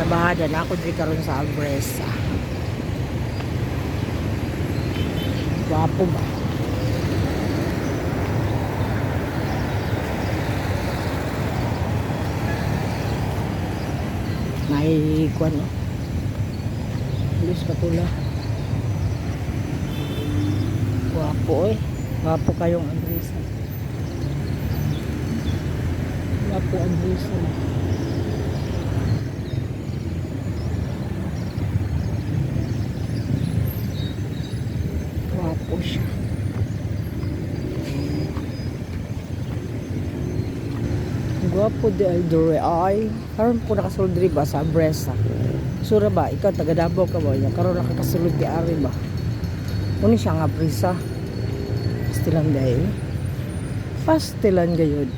sa bahada na ako di karon sa Albresa. Gwapo ba? May kwan no? Luis patula. Gwapo eh. Gwapo kayong Albresa. Gwapo Albresa. Gwapo siya. Gwapo di ay dure ay. Karon po nakasulod diri ba sa Albresa. Sura ba ikaw taga Davao ka ba? Karon nakakasulod di ari ba? Uni siya nga Albresa. Pastilan dahil. Pastilan gayud.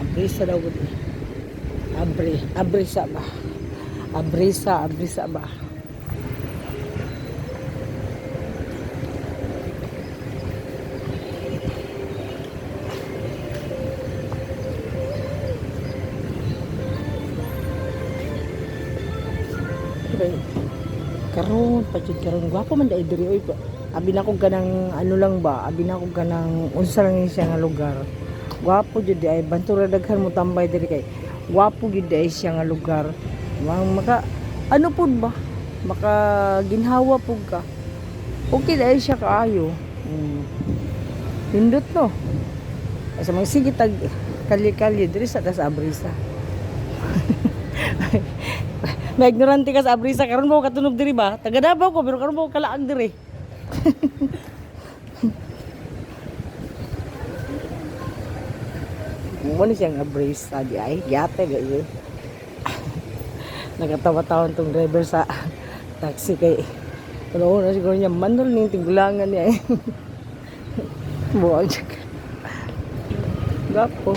Albresa daw gud. Abresa ba? Abresa ba? Karon pajud karon gwapo man dai diri oy. Abi na ko ganang ano lang ba? Abi na ko ganang unsa lang siya nga lugar. Gwapo jud di ay bantura daghan mo tambay diri kay. Gwapo gid ay siya nga lugar. Maka ano pud ba? Maka ginhawa pud ka. Okay dai siya kaayo. Pindot no. Asa mga sige tag kali-kali diri sa Abresa. May ignorante ka sa Abresa karon mo katunog diri ba? Taga Davao ko pero karon mo kalaag diri. Mo ni siyang Abresa di ay yate ba yun. Nagatawa-tawan tong driver sa taxi kay pero na siguro niya manol ning tinggulangan niya. Buwag siya. Gapo.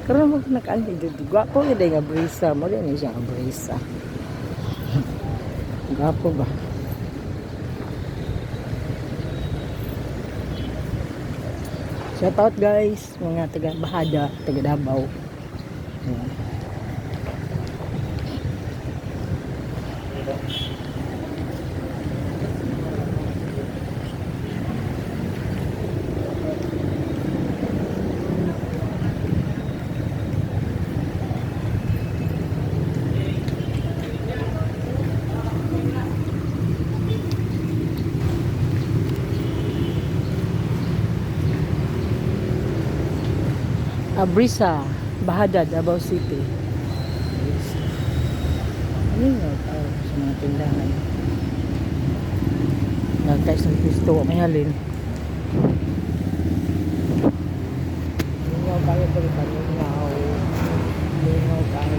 Karon mo nakaan dito. Gapo gid nga Abresa, mo din siya Abresa. Gapo ba? Shout out guys, mga taga Bahada, taga Davao. Abresa, Bahada, Davao City. Ano nga tao sa mga tindahan? Nagkais ng pisto, may halin. Lingaw tayo dali pa, lingaw. Lingaw tayo.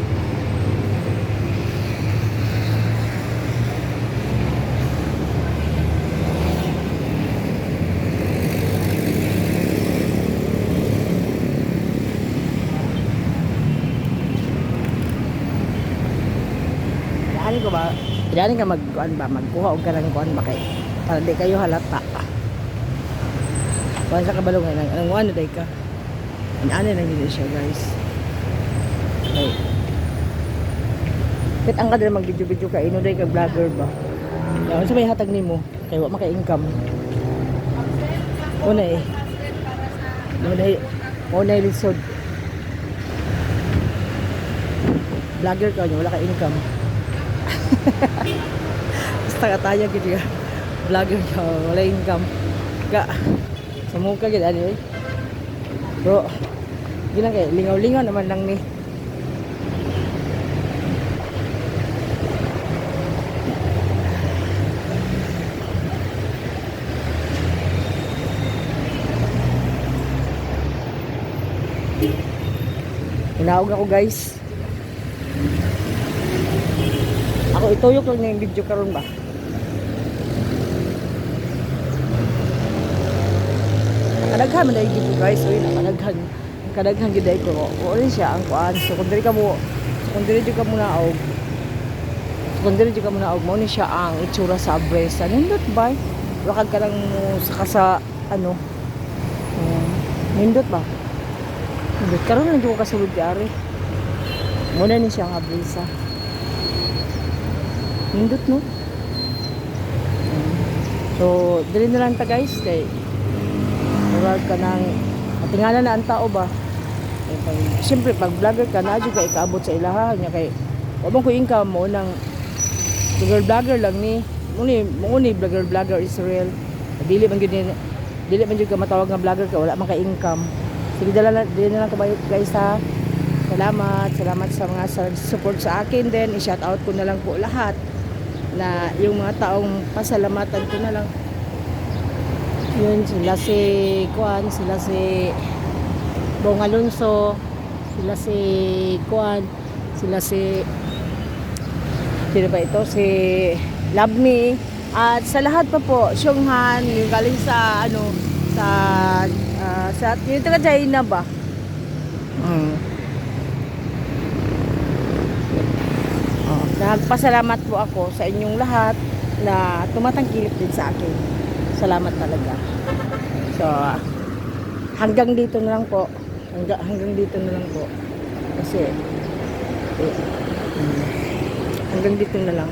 Ko ba? Diyan ka magkuan ba? Magkuha og kanang kuan ba kay para di kayo halata. Kuan sa kabalungan ang ano day ka. Ano lang din siya, guys. Okay. Kit ang kada mag-video-video ka ino day ka vlogger ba? Yan sa may hatag nimo kay wa maka-income. Una eh. Una lisod. Vlogger ka wala ka income. Basta kataya gitu ya vlogger ka wala income ka sumuka gid ani bro gilang kay lingaw-lingaw naman lang ni inaog ako guys. Ako ituyok lang na yung video karon ba? Kadaghan man dahil dito guys. So yun, kadaghan gid ko. O rin siya ang kuan. So kung diri ka mo naog. Kung diri ka mo naog mo ni siya ang itsura sa Abresa. Nindot ba? Wakag ka lang saka sa ano. Nindot ba? Karon lang ko kasulod di ari. Muna ni siya nga brisa. Nindot no. So, dili na lang ta guys kay murag ka nang matingala na ang tao ba. Siyempre pag vlogger ka na jud ka ikaabot sa ilaha nya kay wabang ko income mo nang vlogger lang ni muni vlogger Israel. Dili man gyud ka matawag nga vlogger ka wala man ka income. Sige dili na lang kabayo guys ha. Salamat sa mga support sa akin din. I-shout out ko na lang po lahat na yung mga taong pasalamatan ko na lang. Yun sila si Kuan, sila si Bong Alonso, sila si Kuan, sila si sino ba ito? Si Love Me. At sa lahat pa po, Xionghan, yung galing sa ano sa yung taga China ba? Nagpasalamat po ako sa inyong lahat na tumatangkilik din sa akin. Salamat talaga. So, hanggang dito na lang po. Hanggang dito na lang po. Kasi, hanggang dito na lang.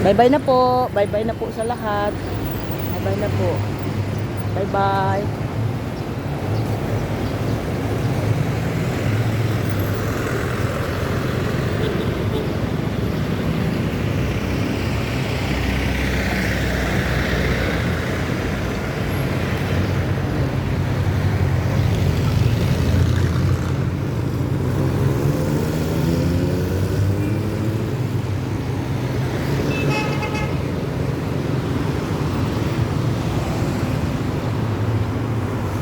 Bye-bye na po. Bye-bye na po sa lahat. Bye-bye na po. Bye-bye.